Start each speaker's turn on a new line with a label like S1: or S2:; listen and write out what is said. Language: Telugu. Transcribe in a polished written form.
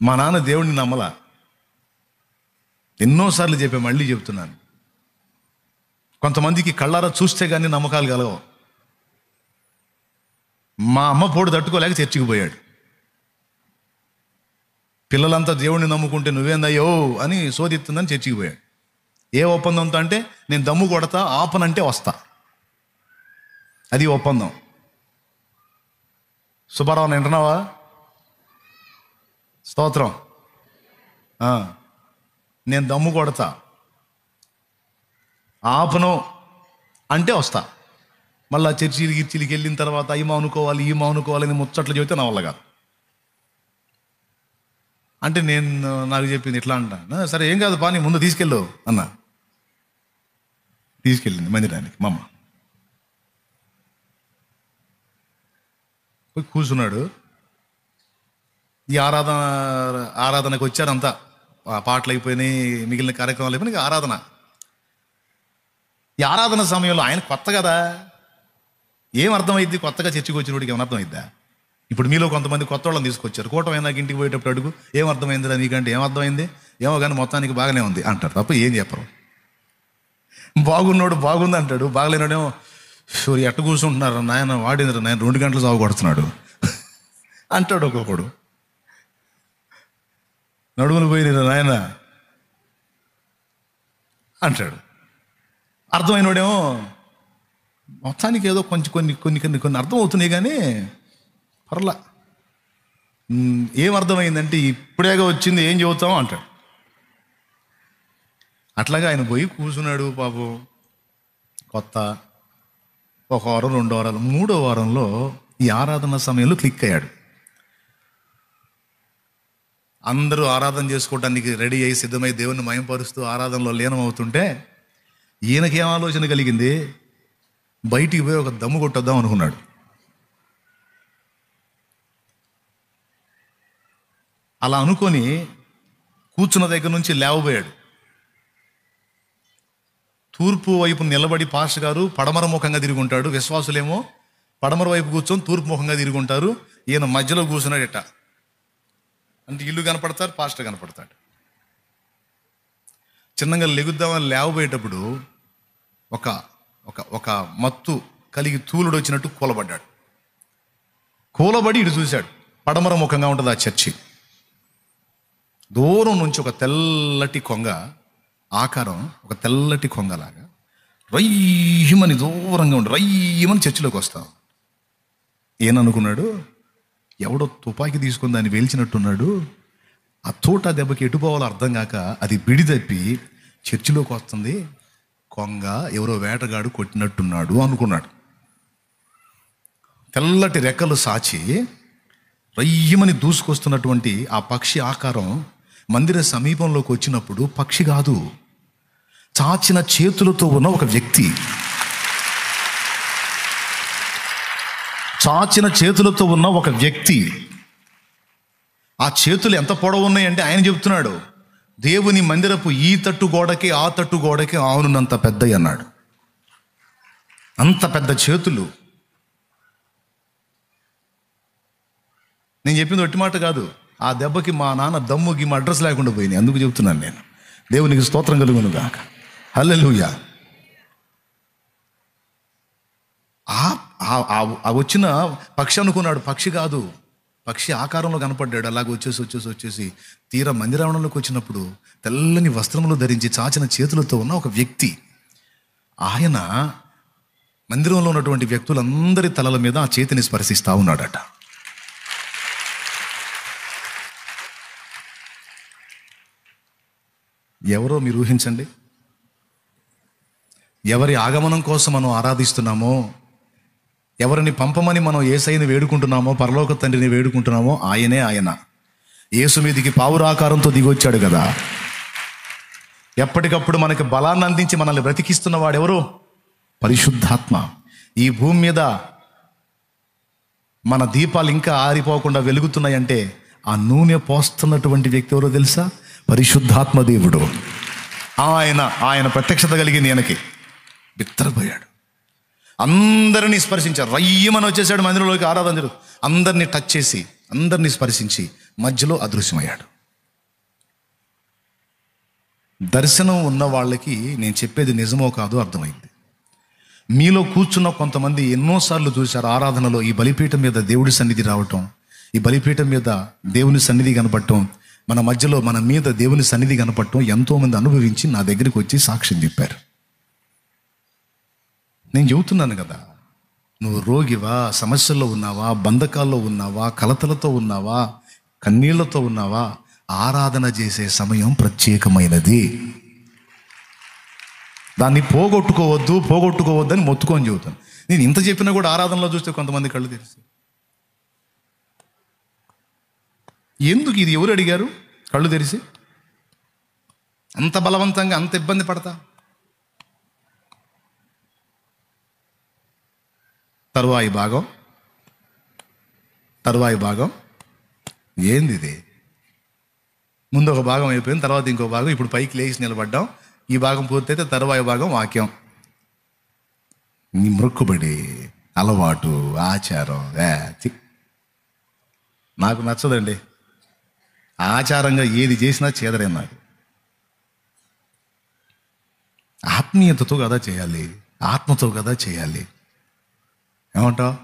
S1: మా నాన్న దేవుడిని నమ్మలా. ఎన్నోసార్లు చెప్పా, మళ్ళీ చెప్తున్నాను. కొంతమందికి కళ్ళారా చూస్తే కానీ నమ్మకాలు కలగవు. మా అమ్మ పోడు తట్టుకోలేక చర్చికి పోయాడు. పిల్లలంతా దేవుడిని నమ్ముకుంటే నువ్వేందయ్యో అని శోధిస్తుందని చర్చికి పోయాడు. ఏ ఒప్పందంతో అంటే, నేను దమ్ము కొడతా, ఆపనంటే వస్తా. అది ఒప్పందం. సుబ్బారావు వింటున్నావా? స్తోత్రం. నేను దమ్ము కొడతా, ఆపను అంటే వస్తా. మళ్ళీ చర్చిలికి వెళ్ళిన తర్వాత ఈ మౌనుకోవాలని ముచ్చట్లు చెబితే నా వల్ల కాదు. అంటే నాకు చెప్పింది ఇట్లా అంటా. సరే ఏం కాదు పా, నీ ముందు తీసుకెళ్ళు అన్నా. తీసుకెళ్ళింది మందిరానికి మా అమ్మ. పోయి కూర్చున్నాడు. ఈ ఆరాధనకు వచ్చారంతా. పాటలు అయిపోయినాయి, మిగిలిన కార్యక్రమాలు అయిపోయినాయి. ఆరాధన. ఈ ఆరాధన సమయంలో ఆయన కొత్త కదా, ఏం అర్థమైంది? కొత్తగా చర్చికి వచ్చినోడికి ఏమైనా అర్థమైద్దా? ఇప్పుడు మీలో కొంతమంది కొత్త వాళ్ళని తీసుకొచ్చారు. కూటమి నాకు ఇంటికి పోయేటప్పుడు అడుగు, ఏం అర్థమైందిరా నీకంటే? ఏం అర్థమైంది? ఏమో కానీ మొత్తానికి బాగానే ఉంది అంటారు తప్ప ఏం చెప్పరు. బాగున్నాడు బాగుంది అంటాడు, బాగలేనాడేమో షూరి ఎట్ట కూర్చుంటున్నారు నాయన, వాడేంద్ర నాయన 2 గంటలు సాగు కొడుతున్నాడు అంటాడు. ఒక్కొక్కడు నడుములు పోయిన నాయన అంటాడు. అర్థమైనోడేమో మొత్తానికి ఏదో కొన్ని అర్థం అవుతున్నాయి కానీ పర్లా. ఏం అర్థమైందంటే ఇప్పుడేగా వచ్చింది, ఏం చెబుతాం అంటాడు. అట్లాగా ఆయన పోయి కూర్చున్నాడు పాపం. కొత్త 1 వారం 2 వారాలు 3వ వారంలో ఈ ఆరాధన సమయంలో క్లిక్ అయ్యాడు. అందరూ ఆరాధన చేసుకోవడానికి రెడీ అయ్యి సిద్ధమై దేవుణ్ణి మయంపరుస్తూ ఆరాధనలో లీనం అవుతుంటే ఈయనకేం ఆలోచన కలిగింది? బయటికి పోయి ఒక దమ్ము కొట్టొద్దాం అనుకున్నాడు. అలా అనుకొని కూర్చున్న దగ్గర నుంచి లేవబోయాడు. తూర్పు వైపు నిలబడి పాస్టర్ గారు పడమర ముఖంగా తిరిగి ఉంటాడు. విశ్వాసులేమో పడమర వైపు కూర్చొని తూర్పు ముఖంగా తిరిగి ఉంటారు. ఈయన మధ్యలో కూర్చున్నాడు. ఎట్టా అంటే ఇల్లు కనపడతారు, పాస్టర్ కనపడతాడు. చిన్నగా లెగుద్దామని లేవబోయేటప్పుడు ఒక ఒక ఒక మత్తు కలిగి తూలుడు వచ్చినట్టు కూలబడ్డాడు. కూలబడి ఇటు చూశాడు. పడమర ముఖంగా ఉంటుంది ఆ చర్చి. దూరం నుంచి ఒక తెల్లటి కొంగ ఆకారం, ఒక తెల్లటి కొంగలాగా రయ్యమని దూరంగా ఉండి రయ్యమని చర్చిలోకి వస్తాం. ఏననుకున్నాడు? ఎవడో తుపాకీ తీసుకొని దాన్ని వేల్చినట్టున్నాడు. ఆ తోట దెబ్బకి ఎటుపోవాలో అర్థం కాక అది బిడి తప్పి చర్చిలోకి వస్తుంది. కొంగ ఎవరో వేటగాడు కొట్టినట్టున్నాడు అనుకున్నాడు. తెల్లటి రెక్కలు సాచి రయ్యమని దూసుకొస్తున్నటువంటి ఆ పక్షి ఆకారం మందిర సమీపంలోకి వచ్చినప్పుడు పక్షి కాదు, చాచిన చేతులతో ఉన్న ఒక వ్యక్తి. చాచిన చేతులతో ఉన్న ఒక వ్యక్తి. ఆ చేతులు ఎంత పొడవు ఉన్నాయంటే ఆయన చెప్తున్నాడు, దేవుని మందిరపు ఈ తట్టు గోడకి ఆ తట్టు గోడకి ఆవునంత పెద్దవి అన్నాడు. అంత పెద్ద చేతులు. నేను చెప్పింది ఒట్టి మాట కాదు. ఆ దెబ్బకి మా నాన్న దమ్ముకి మా అడ్రస్ లేకుండా పోయినాయి. అందుకు చెప్తున్నాను నేను. దేవునికి స్తోత్రం కలుగును గాక. హల్లెలూయా. ఆ వచ్చిన పక్షి అనుకున్నాడు, పక్షి కాదు, పక్షి ఆకారంలో కనపడ్డాడు. అలాగే వచ్చేసి తీరా మందిరావణంలోకి వచ్చినప్పుడు తెల్లని వస్త్రములు ధరించి చాచిన చేతులతో ఉన్న ఒక వ్యక్తి. ఆయన మందిరంలో ఉన్నటువంటి వ్యక్తులందరి తలల మీద ఆ చేతిని స్పర్శిస్తూ ఉన్నాడట. ఎవరో మీరు ఊహించండి. ఎవరి ఆగమనం కోసం మనం ఆరాధిస్తున్నామో, ఎవరిని పంపమని మనం యేసయ్యని వేడుకుంటున్నామో, పరలోక తండ్రిని వేడుకుంటున్నామో ఆయనే ఆయన. యేసు మీదికి పావురాకారంతో దిగొచ్చాడు కదా. ఎప్పటికప్పుడు మనకి బలాన్ని అందించి మనల్ని బ్రతికిస్తున్న వాడెవరు? పరిశుద్ధాత్మ. ఈ భూమి మీద మన దీపాలు ఇంకా ఆరిపోకుండా వెలుగుతున్నాయంటే ఆ నూనె పోస్తున్నటువంటి వ్యక్తి ఎవరో తెలుసా? పరిశుద్ధాత్మ దేవుడు. ఆయన ప్రత్యక్షత కలిగింది. ఈయనకి బిత్తరపోయాడు. అందరినీ స్పర్శించారు. రయ్యమని వచ్చేసాడు మందిరంలోకి. ఆరాధన అందరినీ టచ్ చేసి అందరినీ స్పర్శించి మధ్యలో అదృశ్యమయ్యాడు. దర్శనం ఉన్న వాళ్ళకి నేను చెప్పేది నిజమో కాదో అర్థమైంది. మీలో కూర్చున్న కొంతమంది ఎన్నోసార్లు చూశారు ఆరాధనలో ఈ బలిపీఠం మీద దేవుడి సన్నిధి రావటం, ఈ బలిపీఠం మీద దేవుని సన్నిధి కనపడటం, మన మధ్యలో మన మీద దేవుని సన్నిధి కనపడటం ఎంతోమంది అనుభవించి నా దగ్గరికి వచ్చి సాక్ష్యం చెప్పారు. నేను చెబుతున్నాను కదా, నువ్వు రోగివా, సమస్యల్లో ఉన్నావా, బంధకాల్లో ఉన్నావా, కలతలతో ఉన్నావా, కన్నీళ్లతో ఉన్నావా, ఆరాధన చేసే సమయం ప్రత్యేకమైనది. దాన్ని పోగొట్టుకోవద్దు అని మొత్తుకొని చెబుతాను. నేను ఇంత చెప్పినా కూడా ఆరాధనలో చూస్తే కొంతమంది కళ్ళు తెరిచి, ఎందుకు ఇది ఎవరు అడిగారు కళ్ళు తెరిచి అంత బలవంతంగా అంత ఇబ్బంది పడతా? తరువాయి భాగం ఏంది ఇది? ముందు ఒక భాగం అయిపోయింది, తర్వాత ఇంకో భాగం, ఇప్పుడు పైకి లేచి నిలబడ్డాం. ఈ భాగం పూర్తయితే తరువాయి భాగం వాక్యం. నీ మొక్కుబడి, అలవాటు, ఆచారం నాకు నచ్చదండి. ఆచారంగా ఏది చేసినా చేదరే నాకు. ఆత్మీయతతో కదా చేయాలి, ఆత్మతో కదా చేయాలి. ఏమంటావు?